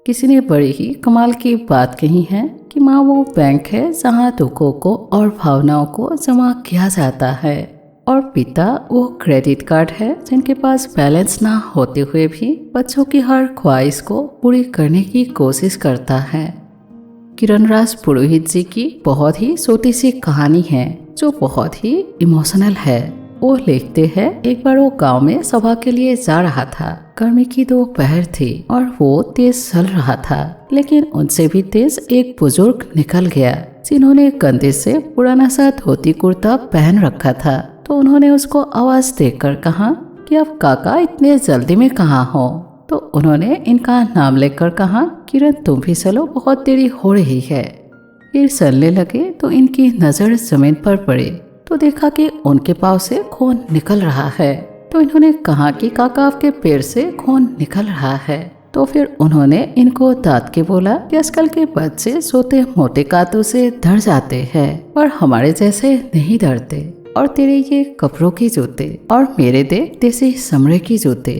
किसी ने बड़ी ही कमाल की बात कही है कि माँ वो बैंक है जहाँ दुखों को और भावनाओं को जमा किया जाता है, और पिता वो क्रेडिट कार्ड है जिनके पास बैलेंस ना होते हुए भी बच्चों की हर ख्वाहिश को पूरी करने की कोशिश करता है। किरणराज पुरोहित जी की बहुत ही छोटी सी कहानी है जो बहुत ही इमोशनल है। वो लिखते हैं, एक बार वो गांव में सभा के लिए जा रहा था। गर्मी की दोपहर थी और वो तेज चल रहा था, लेकिन उनसे भी तेज एक बुजुर्ग निकल गया जिन्होंने कंधे से पुराना सा धोती कुर्ता पहन रखा था। तो उन्होंने उसको आवाज देकर कहा कि अब काका इतने जल्दी में कहाँ हो। तो उन्होंने इनका नाम लेकर कहा, किरण तुम भी चलो, बहुत देरी हो रही है। फिर चलने लगे तो इनकी नजर जमीन पर पड़ी तो देखा कि उनके पाँव से खून निकल रहा है। तो इन्होंने कहा कि काका आपके पैर से खून निकल रहा है। तो फिर उन्होंने इनको दांत के बोला कि आजकल के बच्चे सोते मोटे कांटों से डर जाते हैं और हमारे जैसे नहीं डरते। और तेरे ये कपड़ों की जूते और मेरे देसी चमड़े की जूते।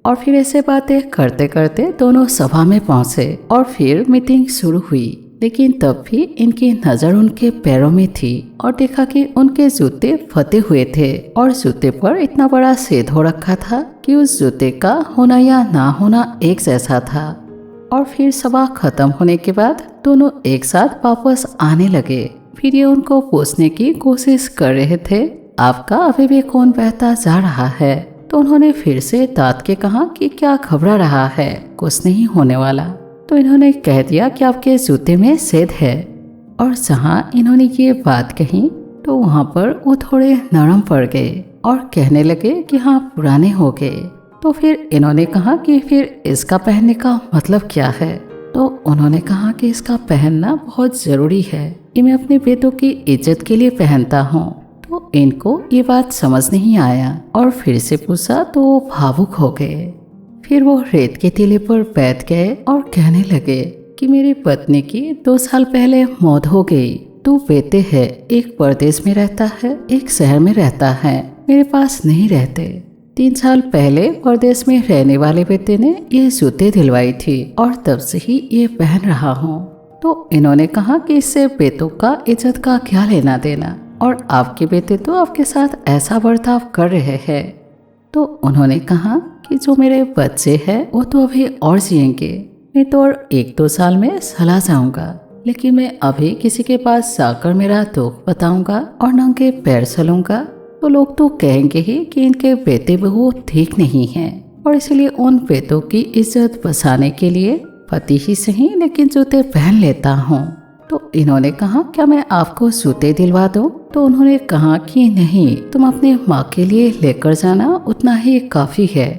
और फिर ऐसे बातें करते करते दोनों सभा में पहुंचे और फिर मीटिंग शुरू हुई। लेकिन तब भी इनकी नजर उनके पैरों में थी और देखा कि उनके जूते फटे हुए थे और जूते पर इतना बड़ा छेद हो रखा था कि उस जूते का होना या ना होना एक जैसा था। और फिर सभा खत्म होने के बाद दोनों एक साथ वापस आने लगे। फिर ये उनको पूछने की कोशिश कर रहे थे, आपका अभी भी खून बहता जा रहा है। तो उन्होंने फिर से दांत के कहा कि क्या घबरा रहा है, कुछ नहीं होने वाला। तो इन्होंने कह दिया कि आपके जूते में छेद है। और जहाँ इन्होंने ये बात कही तो वहाँ पर वो थोड़े नरम पड़ गए और कहने लगे कि हाँ पुराने हो गए। तो फिर इन्होंने कहा कि फिर इसका पहनने का मतलब क्या है। तो उन्होंने कहा कि इसका पहनना बहुत ज़रूरी है, ये मैं अपने बेटों की इज्जत के लिए पहनता हूँ। तो इनको ये बात समझ नहीं आया और फिर से पूछा तो वो भावुक हो गए। फिर वो रेत के टीले पर बैठ गए और कहने लगे कि मेरी पत्नी की 2 साल पहले मौत हो गई। 2 बेटे हैं, एक परदेश में रहता है, एक शहर में रहता है, मेरे पास नहीं रहते। 3 साल पहले परदेश में रहने वाले बेटे ने ये जूते दिलवाई थी और तब से ही ये पहन रहा हूँ। तो इन्होंने कहा कि इससे बेटों का इज्जत का क्या लेना देना, और आपके बेटे तो आपके साथ ऐसा बर्ताव कर रहे हैं। तो उन्होंने कहा कि जो मेरे बच्चे हैं वो तो अभी और जिएंगे, मैं तो और 1-2 साल में चला जाऊंगा, लेकिन मैं अभी किसी के पास जाकर मेरा दुख बताऊंगा और नंगे पैर चलूंगा तो लोग तो कहेंगे ही कि इनके बेटे बहू ठीक नहीं हैं, और इसलिए उन बेटों की इज्जत बचाने के लिए पति ही सही लेकिन जूते पहन लेता हूँ। तो इन्होंने कहा क्या मैं आपको जूते दिलवा दूं? तो उन्होंने कहा कि नहीं, तुम अपने माँ के लिए लेकर जाना, उतना ही काफ़ी है।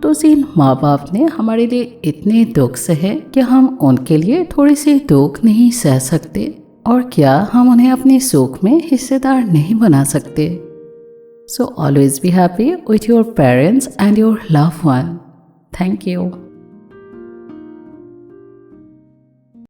तो जिन माँ बाप ने हमारे लिए इतने दुख सहे कि हम उनके लिए थोड़ी सी दुख नहीं सह सकते, और क्या हम उन्हें अपने सुख में हिस्सेदार नहीं बना सकते? So always be happy with your parents and your loved one. Thank you.